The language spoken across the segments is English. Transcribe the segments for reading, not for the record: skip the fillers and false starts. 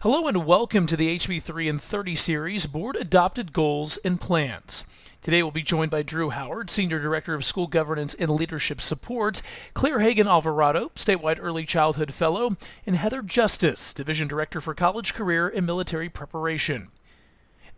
Hello and welcome to the HB3 and 30 series, Board Adopted Goals and Plans. Today we'll be joined by Drew Howard, Senior Director of School Governance and Leadership Support, Claire Hagan Alvarado, Statewide Early Childhood Fellow, and Heather Justice, Division Director for College Career and Military Preparation.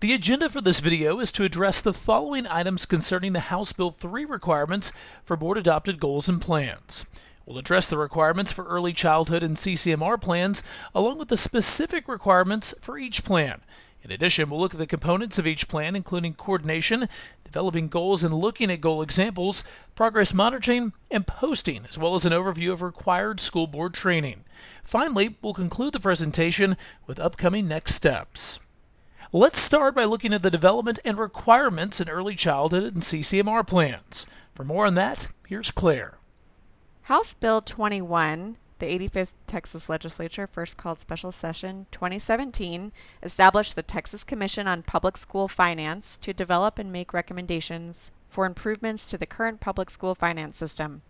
The agenda for this video is to address the following items concerning the House Bill 3 requirements for Board Adopted Goals and Plans. We'll address the requirements for early childhood and CCMR plans, along with the specific requirements for each plan. In addition, we'll look at the components of each plan, including coordination, developing goals and looking at goal examples, progress monitoring, and posting, as well as an overview of required school board training. Finally, we'll conclude the presentation with upcoming next steps. Let's start by looking at the development and requirements in early childhood and CCMR plans. For more on that, here's Claire. House Bill 21, the 85th Texas Legislature, first called Special Session 2017, established the Texas Commission on Public School Finance to develop and make recommendations for improvements to the current public school finance system.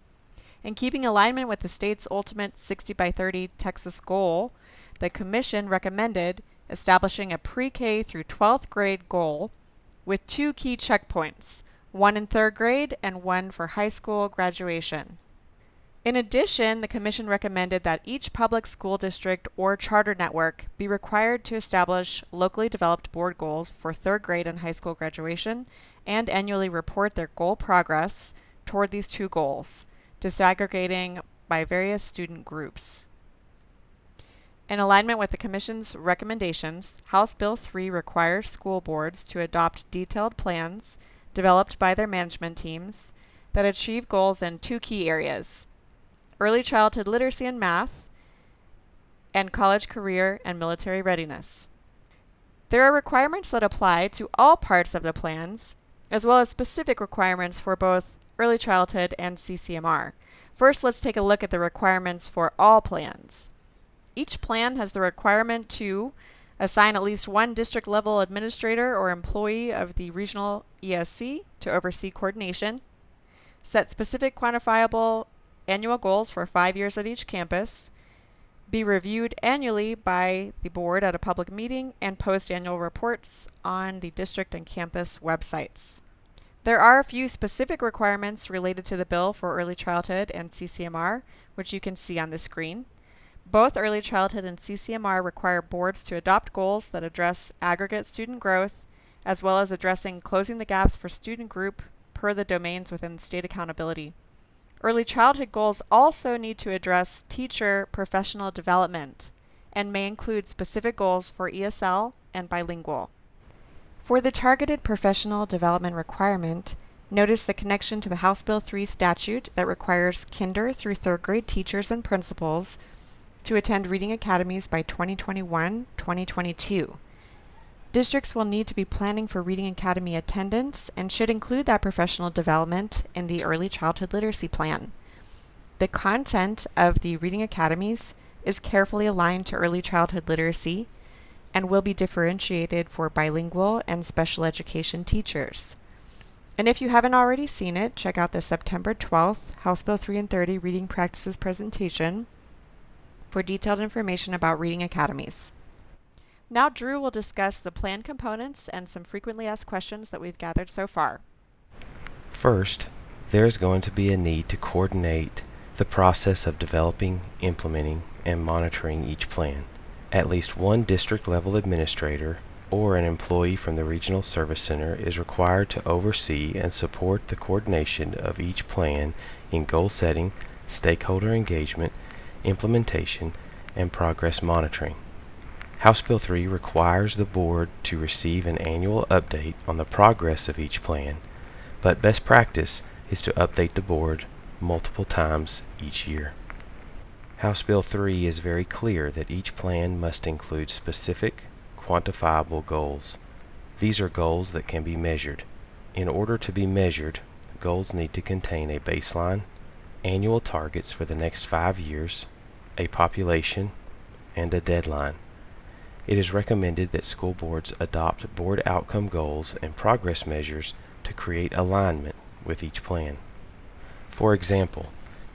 In keeping alignment with the state's ultimate 60 by 30 Texas goal, the Commission recommended establishing a pre-K through 12th grade goal with two key checkpoints, one in 3rd grade and one for high school graduation. In addition, the Commission recommended that each public school district or charter network be required to establish locally developed board goals for 3rd grade and high school graduation and annually report their goal progress toward these two goals, disaggregating by various student groups. In alignment with the Commission's recommendations, House Bill 3 requires school boards to adopt detailed plans developed by their management teams that achieve goals in two key areas: early childhood literacy and math, and college career and military readiness. There are requirements that apply to all parts of the plans, as well as specific requirements for both early childhood and CCMR. First, let's take a look at the requirements for all plans. Each plan has the requirement to assign at least one district-level administrator or employee of the regional ESC to oversee coordination, set specific quantifiable annual goals for 5 years at each campus, be reviewed annually by the board at a public meeting, and post annual reports on the district and campus websites. There are a few specific requirements related to the bill for early childhood and CCMR, which you can see on the screen. Both early childhood and CCMR require boards to adopt goals that address aggregate student growth, as well as addressing closing the gaps for student group per the domains within state accountability. Early childhood goals also need to address teacher professional development and may include specific goals for ESL and bilingual. For the targeted professional development requirement, notice the connection to the House Bill 3 statute that requires kinder through 3rd grade teachers and principals to attend reading academies by 2021-2022. Districts will need to be planning for Reading Academy attendance and should include that professional development in the Early Childhood Literacy Plan. The content of the Reading Academies is carefully aligned to early childhood literacy and will be differentiated for bilingual and special education teachers. And if you haven't already seen it, check out the September 12th House Bill 3 and 30 Reading Practices presentation for detailed information about Reading Academies. Now Drew will discuss the plan components and some frequently asked questions that we've gathered so far. First, there's going to be a need to coordinate the process of developing, implementing, and monitoring each plan. At least one district-level administrator or an employee from the Regional Service Center is required to oversee and support the coordination of each plan in goal setting, stakeholder engagement, implementation, and progress monitoring. House Bill 3 requires the board to receive an annual update on the progress of each plan, but best practice is to update the board multiple times each year. House Bill 3 is very clear that each plan must include specific, quantifiable goals. These are goals that can be measured. In order to be measured, goals need to contain a baseline, annual targets for the next 5 years, a population, and a deadline. It is recommended that school boards adopt board outcome goals and progress measures to create alignment with each plan. For example,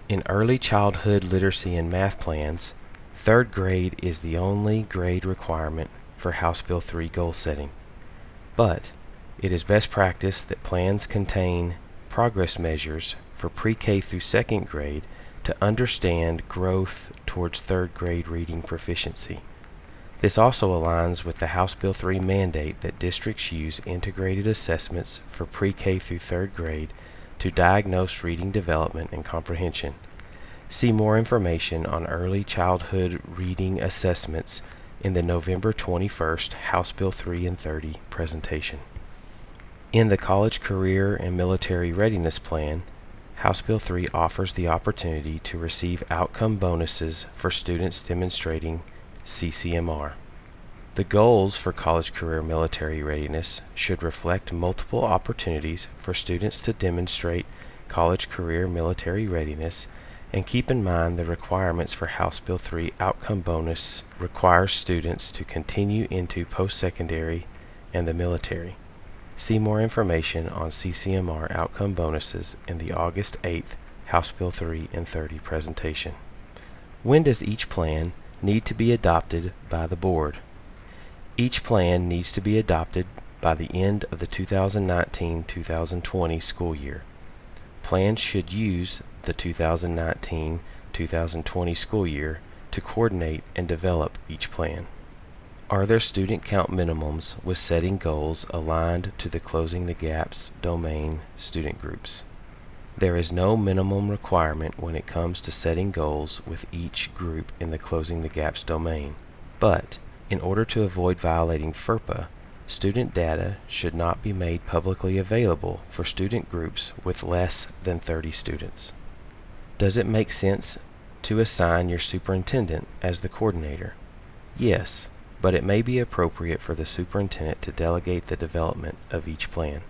in early childhood literacy and math plans, Third grade is the only grade requirement for House Bill 3 goal setting, but it is best practice that plans contain progress measures for pre-K through second grade to understand growth towards third grade reading proficiency. This also aligns with the House Bill 3 mandate that districts use integrated assessments for pre-K through third grade to diagnose reading development and comprehension. See more information on early childhood reading assessments in the November 21st House Bill 3 and 30 presentation. In the College Career and Military Readiness Plan, House Bill 3 offers the opportunity to receive outcome bonuses for students demonstrating CCMR. The goals for College Career Military Readiness should reflect multiple opportunities for students to demonstrate college career military readiness, and keep in mind the requirements for House Bill 3 outcome bonus requires students to continue into post-secondary and the military. See more information on CCMR outcome bonuses in the August 8th House Bill 3 and 30 presentation. When does each plan need to be adopted by the board? Each plan needs to be adopted by the end of the 2019-2020 school year. Plans should use the 2019-2020 school year to coordinate and develop each plan. Are there student count minimums with setting goals aligned to the Closing the Gaps domain student groups? There is no minimum requirement when it comes to setting goals with each group in the Closing the Gaps domain, but in order to avoid violating FERPA, student data should not be made publicly available for student groups with less than 30 students. Does it make sense to assign your superintendent as the coordinator? Yes, but it may be appropriate for the superintendent to delegate the development of each plan.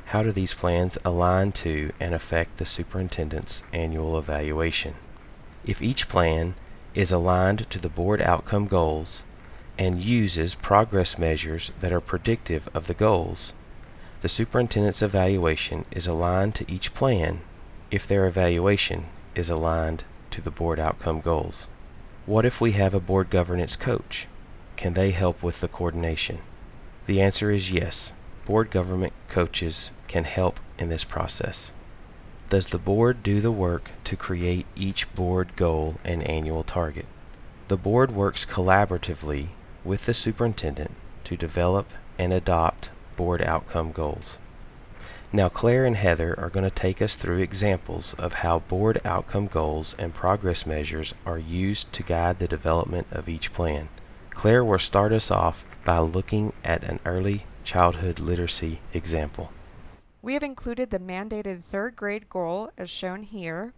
How do these plans align to and affect the superintendent's annual evaluation? If each plan is aligned to the board outcome goals and uses progress measures that are predictive of the goals, the superintendent's evaluation is aligned to each plan if their evaluation is aligned to the board outcome goals. What if we have a board governance coach? Can they help with the coordination? The answer is yes. Board government coaches can help in this process. Does the board do the work to create each board goal and annual target? The board works collaboratively with the superintendent to develop and adopt board outcome goals. Now Claire and Heather are going to take us through examples of how board outcome goals and progress measures are used to guide the development of each plan. Claire will start us off by looking at an early childhood literacy example. We have included the mandated third grade goal as shown here,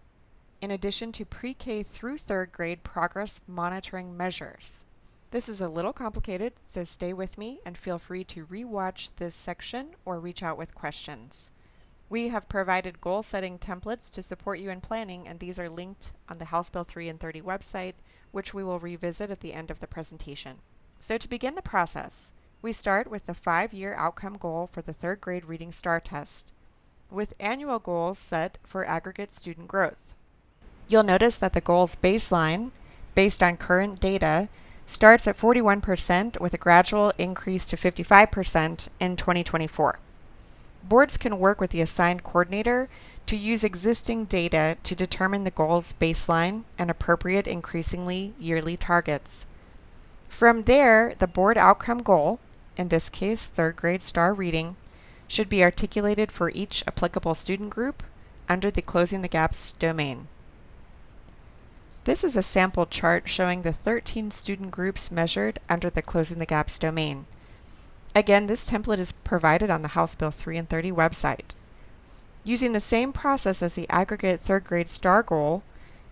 in addition to pre-K through third grade progress monitoring measures. This is a little complicated, so stay with me and feel free to re-watch this section or reach out with questions. We have provided goal-setting templates to support you in planning, and these are linked on the House Bill 3 and 30 website, which we will revisit at the end of the presentation. So to begin the process, we start with the 5-year outcome goal for the third grade Reading STAR test, with annual goals set for aggregate student growth. You'll notice that the goals baseline, based on current data, starts at 41% with a gradual increase to 55% in 2024. Boards can work with the assigned coordinator to use existing data to determine the goal's baseline and appropriate increasingly yearly targets. From there, the board outcome goal, in this case third grade STAR reading, should be articulated for each applicable student group under the Closing the Gaps domain. This is a sample chart showing the 13 student groups measured under the Closing the Gaps domain. Again, this template is provided on the House Bill 3 and 30 website. Using the same process as the aggregate third grade STAR goal,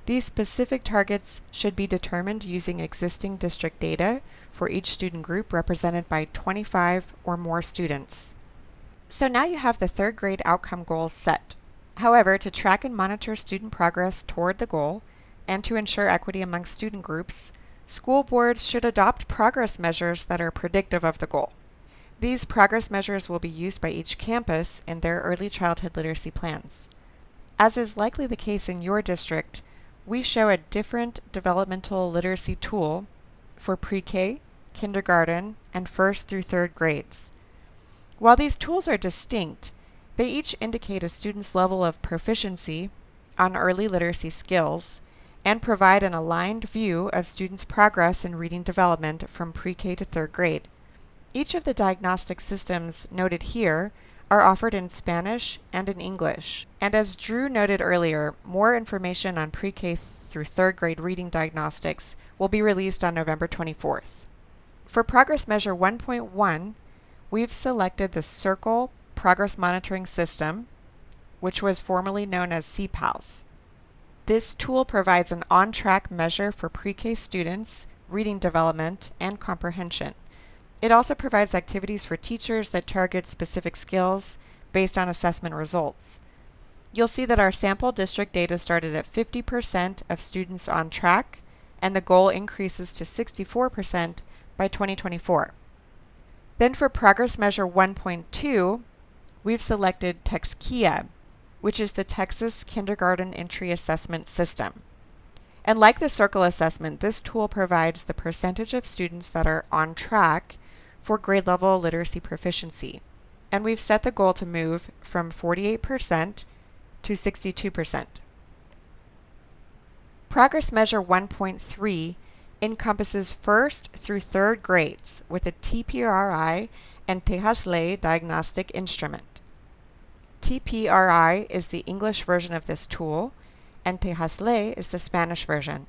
these specific targets should be determined using existing district data for each student group represented by 25 or more students. So now you have the third grade outcome goals set. However, to track and monitor student progress toward the goal, and to ensure equity among student groups, school boards should adopt progress measures that are predictive of the goal. These progress measures will be used by each campus in their early childhood literacy plans. As is likely the case in your district, we show a different developmental literacy tool for pre-K, kindergarten, and 1st through 3rd grades. While these tools are distinct, they each indicate a student's level of proficiency on early literacy skills and provide an aligned view of students' progress in reading development from pre-K to 3rd grade. Each of the diagnostic systems noted here are offered in Spanish and in English. And as Drew noted earlier, more information on pre-K through 3rd grade reading diagnostics will be released on November 24th. For Progress Measure 1.1, we've selected the Circle Progress Monitoring System, which was formerly known as CPALS. This tool provides an on-track measure for pre-K students' reading development and comprehension. It also provides activities for teachers that target specific skills based on assessment results. You'll see that our sample district data started at 50% of students on track, and the goal increases to 64% by 2024. Then for Progress Measure 1.2, we've selected TextKIA, which is the Texas Kindergarten Entry Assessment System. And like the Circle assessment, this tool provides the percentage of students that are on track for grade level literacy proficiency. And we've set the goal to move from 48% to 62%. Progress Measure 1.3 encompasses 1st through 3rd grades with a TPRI and TEJASLE diagnostic instrument. TPRI is the English version of this tool, and TEJASLE is the Spanish version.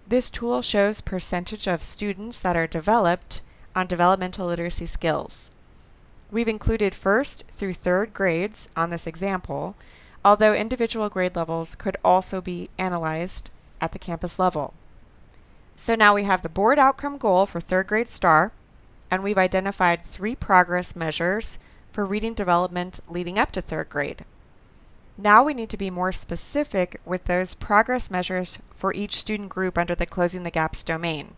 This tool shows percentage of students that are developed on developmental literacy skills. We've included 1st through 3rd grades on this example, although individual grade levels could also be analyzed at the campus level. So now we have the board outcome goal for 3rd grade STAR, and we've identified 3 progress measures for reading development leading up to 3rd grade. Now we need to be more specific with those progress measures for each student group under the Closing the Gaps domain.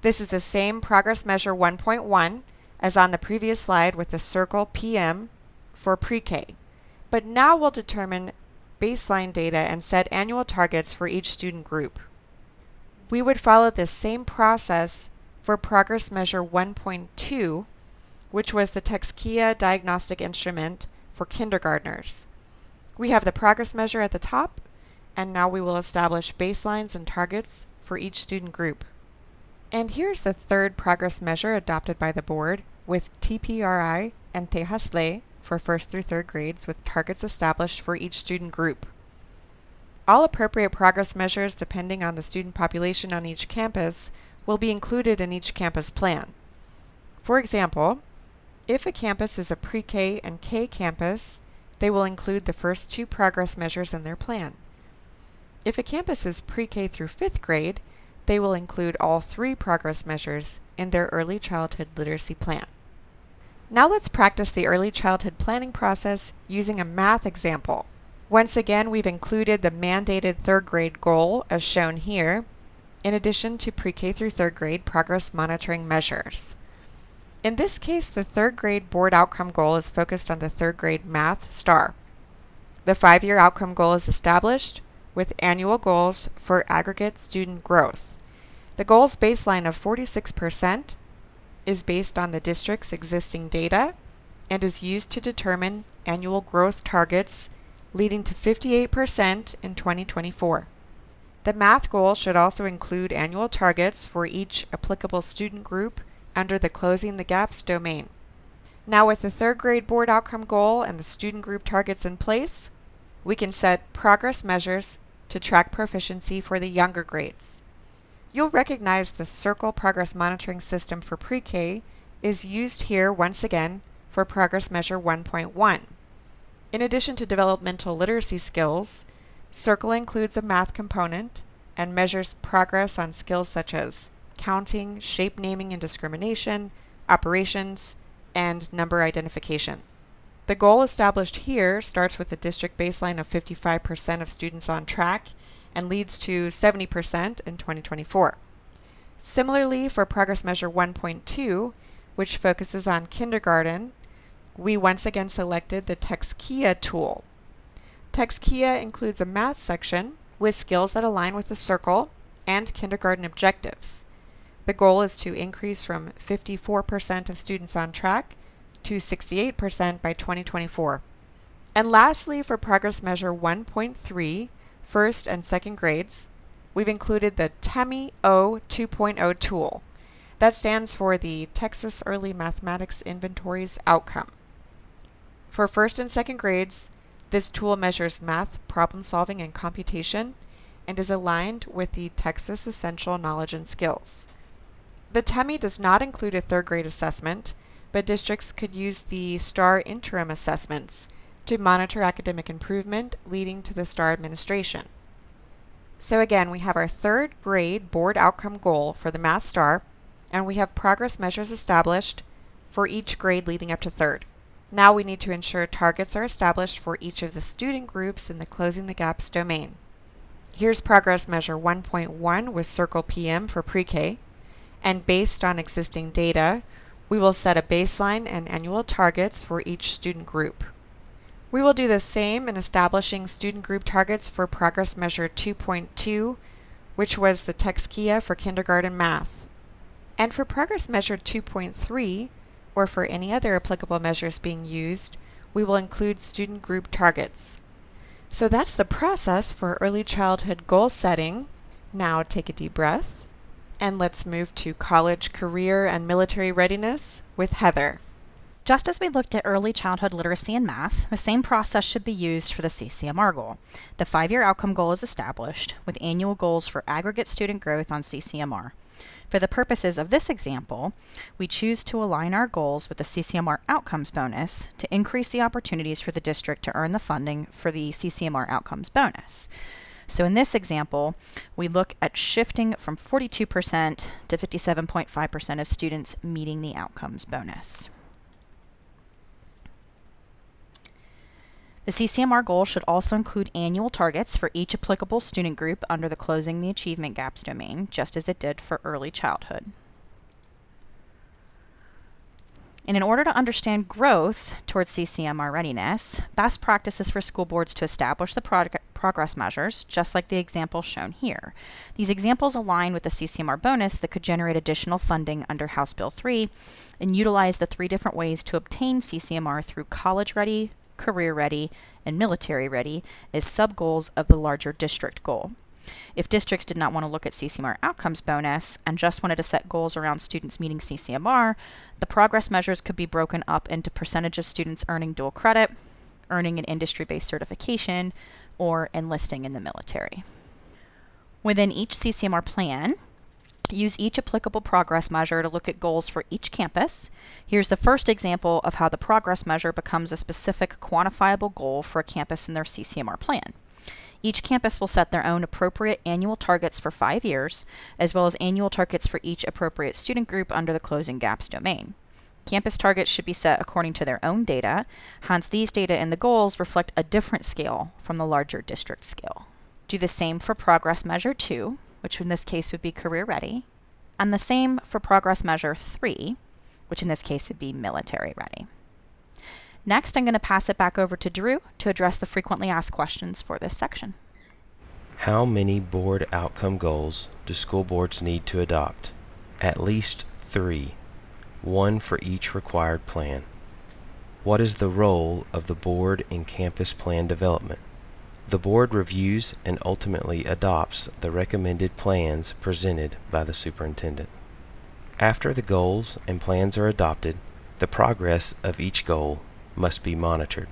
This is the same Progress Measure 1.1 as on the previous slide with the Circle PM for pre-K. But now we'll determine baseline data and set annual targets for each student group. We would follow this same process for Progress Measure 1.2, which was the TextKIA diagnostic instrument for kindergartners. We have the progress measure at the top, and now we will establish baselines and targets for each student group. And here's the 3rd progress measure adopted by the board with TPRI and TEJASLE for 1st through 3rd grades with targets established for each student group. All appropriate progress measures, depending on the student population on each campus, will be included in each campus plan. For example, if a campus is a pre-K and K campus, they will include the first 2 progress measures in their plan. If a campus is pre-K through 5th grade, they will include all 3 progress measures in their early childhood literacy plan. Now let's practice the early childhood planning process using a math example. Once again, we've included the mandated 3rd grade goal as shown here, in addition to pre-K through 3rd grade progress monitoring measures. In this case, the 3rd grade board outcome goal is focused on the 3rd grade math STAR. The 5-year outcome goal is established with annual goals for aggregate student growth. The goal's baseline of 46% is based on the district's existing data and is used to determine annual growth targets leading to 58% in 2024. The math goal should also include annual targets for each applicable student group under the Closing the Gaps domain. Now with the 3rd grade board outcome goal and the student group targets in place, we can set progress measures to track proficiency for the younger grades. You'll recognize the Circle Progress Monitoring System for pre-K is used here once again for Progress Measure 1.1. In addition to developmental literacy skills, Circle includes a math component and measures progress on skills such as counting, shape naming and discrimination, operations, and number identification. The goal established here starts with a district baseline of 55% of students on track and leads to 70% in 2024. Similarly, for Progress Measure 1.2, which focuses on kindergarten, we once again selected the TextKIA tool. TextKIA includes a math section with skills that align with the circle and kindergarten objectives. The goal is to increase from 54% of students on track to 68% by 2024. And lastly, for progress measure 1.3, first and second grades, we've included the TEMI O 2.0 tool. That stands for the Texas Early Mathematics Inventory's outcome. For first and second grades, this tool measures math problem solving and computation and is aligned with the Texas Essential Knowledge and Skills. The TEMI does not include a third grade assessment, but districts could use the STAR interim assessments to monitor academic improvement, leading to the STAR administration. So again, we have our third grade board outcome goal for the Math STAR, and we have progress measures established for each grade leading up to third. Now we need to ensure targets are established for each of the student groups in the Closing the Gaps domain. Here's progress measure 1.1 with Circle PM for pre-K, and based on existing data, we will set a baseline and annual targets for each student group. We will do the same in establishing student group targets for progress measure 2.2, which was the TexKIA for kindergarten math. And for progress measure 2.3, or for any other applicable measures being used, we will include student group targets. So that's the process for early childhood goal setting. Now take a deep breath, and let's move to college, career, and military readiness with Heather. Just as we looked at early childhood literacy and math, the same process should be used for the CCMR goal. The 5-year outcome goal is established, with annual goals for aggregate student growth on CCMR. For the purposes of this example, we choose to align our goals with the CCMR outcomes bonus to increase the opportunities for the district to earn the funding for the CCMR outcomes bonus. So in this example, we look at shifting from 42% to 57.5% of students meeting the outcomes bonus. The CCMR goal should also include annual targets for each applicable student group under the Closing the Achievement Gaps domain, just as it did for early childhood. And in order to understand growth towards CCMR readiness, best practices for school boards to establish the progress measures, just like the example shown here. These examples align with the CCMR bonus that could generate additional funding under House Bill 3 and utilize the 3 different ways to obtain CCMR through college ready, career ready, and military ready as sub-goals of the larger district goal. If districts did not want to look at CCMR outcomes bonus and just wanted to set goals around students meeting CCMR, the progress measures could be broken up into percentage of students earning dual credit, earning an industry-based certification, or enlisting in the military. Within each CCMR plan, use each applicable progress measure to look at goals for each campus. Here's the first example of how the progress measure becomes a specific quantifiable goal for a campus in their CCMR plan. Each campus will set their own appropriate annual targets for 5 years, as well as annual targets for each appropriate student group under the Closing Gaps domain. Campus targets should be set according to their own data, hence these data and the goals reflect a different scale from the larger district scale. Do the same for progress measure 2, which in this case would be career ready, and the same for progress measure 3, which in this case would be military ready. Next, I'm going to pass it back over to Drew to address the frequently asked questions for this section. How many board outcome goals do school boards need to adopt? At least 3, 1 for each required plan. What is the role of the board in campus plan development? The board reviews and ultimately adopts the recommended plans presented by the superintendent. After the goals and plans are adopted, the progress of each goal must be monitored.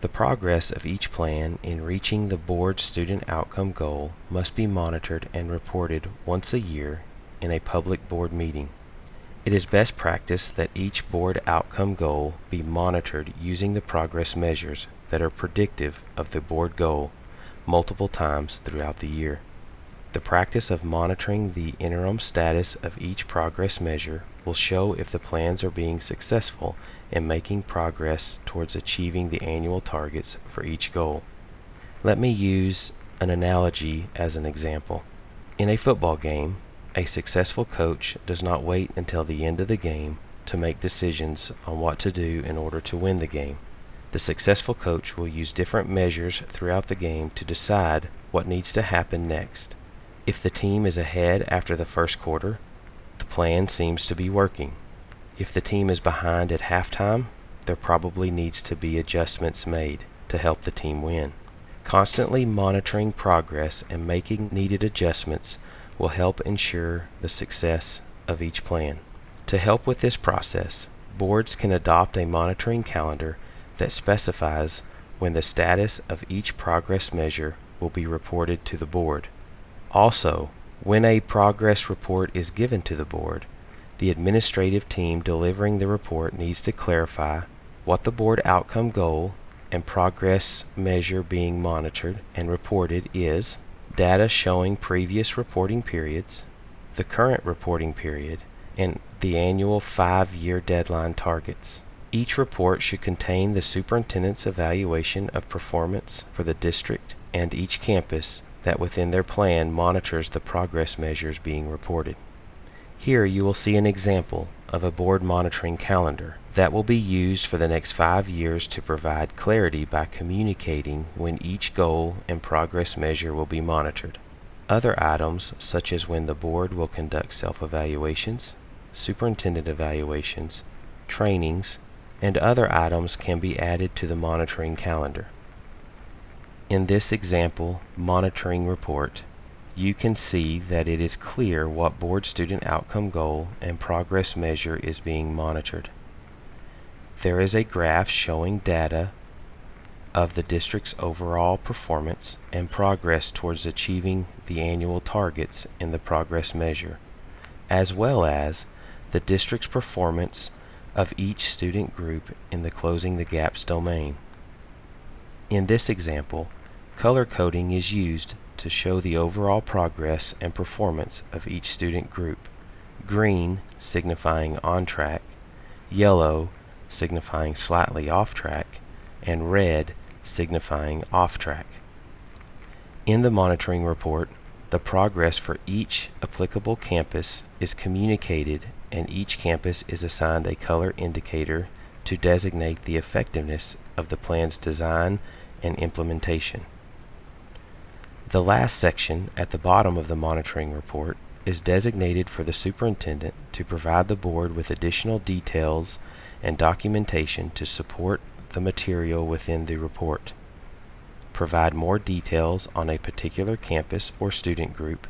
The progress of each plan in reaching the board student outcome goal must be monitored and reported once a year in a public board meeting. It is best practice that each board outcome goal be monitored using the progress measures that are predictive of the board goal multiple times throughout the year. The practice of monitoring the interim status of each progress measure will show if the plans are being successful in making progress towards achieving the annual targets for each goal. Let me use an analogy as an example. In a football game, a successful coach does not wait until the end of the game to make decisions on what to do in order to win the game. The successful coach will use different measures throughout the game to decide what needs to happen next. If the team is ahead after the first quarter, the plan seems to be working. If the team is behind at halftime, there probably needs to be adjustments made to help the team win. Constantly monitoring progress and making needed adjustments will help ensure the success of each plan. To help with this process, boards can adopt a monitoring calendar that specifies when the status of each progress measure will be reported to the board. Also, when a progress report is given to the board, the administrative team delivering the report needs to clarify what the board outcome goal and progress measure being monitored and reported is, data showing previous reporting periods, the current reporting period, and the annual 5-year deadline targets. Each report should contain the superintendent's evaluation of performance for the district and each campus that within their plan monitors the progress measures being reported. Here you will see an example of a board monitoring calendar that will be used for the next 5 years to provide clarity by communicating when each goal and progress measure will be monitored. Other items, such as when the board will conduct self-evaluations, superintendent evaluations, trainings, and other items can be added to the monitoring calendar. In this example monitoring report, you can see that it is clear what board student outcome goal and progress measure is being monitored. There is a graph showing data of the district's overall performance and progress towards achieving the annual targets in the progress measure, as well as the district's performance of each student group in the Closing the Gaps domain. In this example, color coding is used to show the overall progress and performance of each student group. Green signifying on track, yellow signifying slightly off track, and red signifying off track. In the monitoring report, the progress for each applicable campus is communicated and each campus is assigned a color indicator to designate the effectiveness of the plan's design and implementation. The last section at the bottom of the monitoring report is designated for the superintendent to provide the board with additional details and documentation to support the material within the report, provide more details on a particular campus or student group,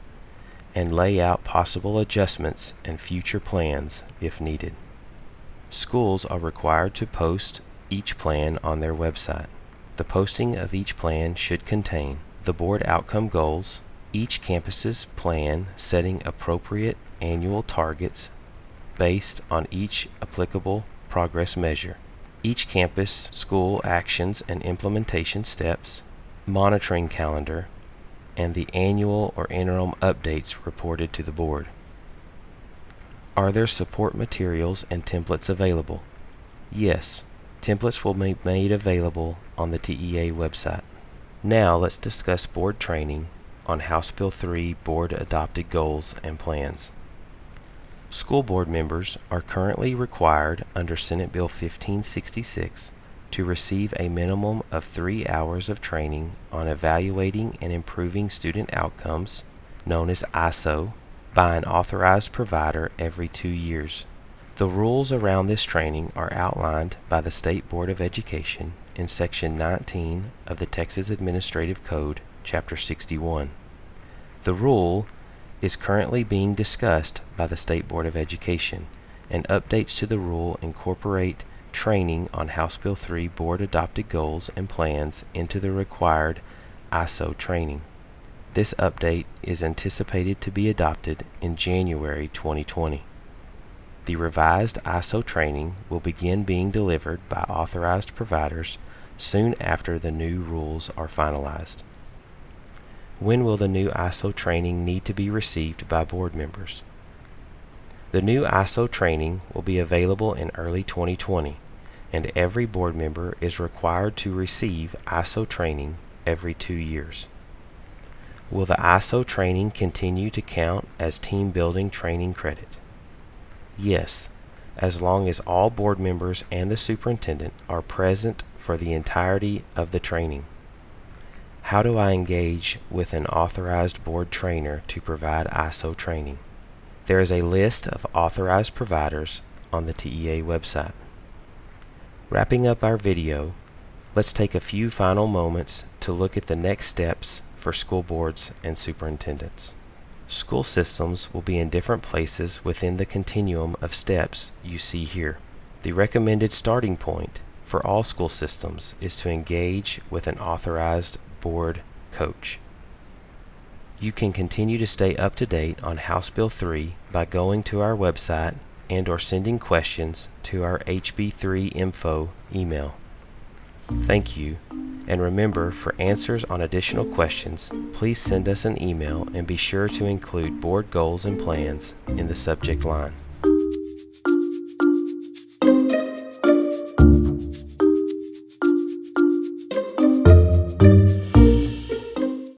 and lay out possible adjustments and future plans if needed. Schools are required to post each plan on their website. The posting of each plan should contain the board outcome goals, each campus's plan setting appropriate annual targets based on each applicable progress measure, each campus school actions and implementation steps, monitoring calendar, and the annual or interim updates reported to the board. Are there support materials and templates available? Yes, templates will be made available on the TEA website. Now let's discuss board training on House Bill 3 Board Adopted Goals and Plans. School board members are currently required under Senate Bill 1566 to receive a minimum of 3 hours of training on evaluating and improving student outcomes, known as ISO, by an authorized provider every 2 years. The rules around this training are outlined by the State Board of Education in Section 19 of the Texas Administrative Code, Chapter 61. The rule is currently being discussed by the State Board of Education, and updates to the rule incorporate training on House Bill 3 Board Adopted Goals and Plans into the required ISO training. This update is anticipated to be adopted in January 2020. The revised ISO training will begin being delivered by authorized providers soon after the new rules are finalized. When will the new ISO training need to be received by board members? The new ISO training will be available in early 2020, and every board member is required to receive ISO training every 2 years. Will the ISO training continue to count as team building training credit? Yes, as long as all board members and the superintendent are present for the entirety of the training. How do I engage with an authorized board trainer to provide ISO training? There is a list of authorized providers on the TEA website. Wrapping up our video, let's take a few final moments to look at the next steps for school boards and superintendents. School systems will be in different places within the continuum of steps you see here. The recommended starting point for all school systems is to engage with an authorized board coach. You can continue to stay up to date on House Bill 3 by going to our website and/or sending questions to our HB3 info email. Thank you, and remember, for answers on additional questions, please send us an email and be sure to include board goals and plans in the subject line.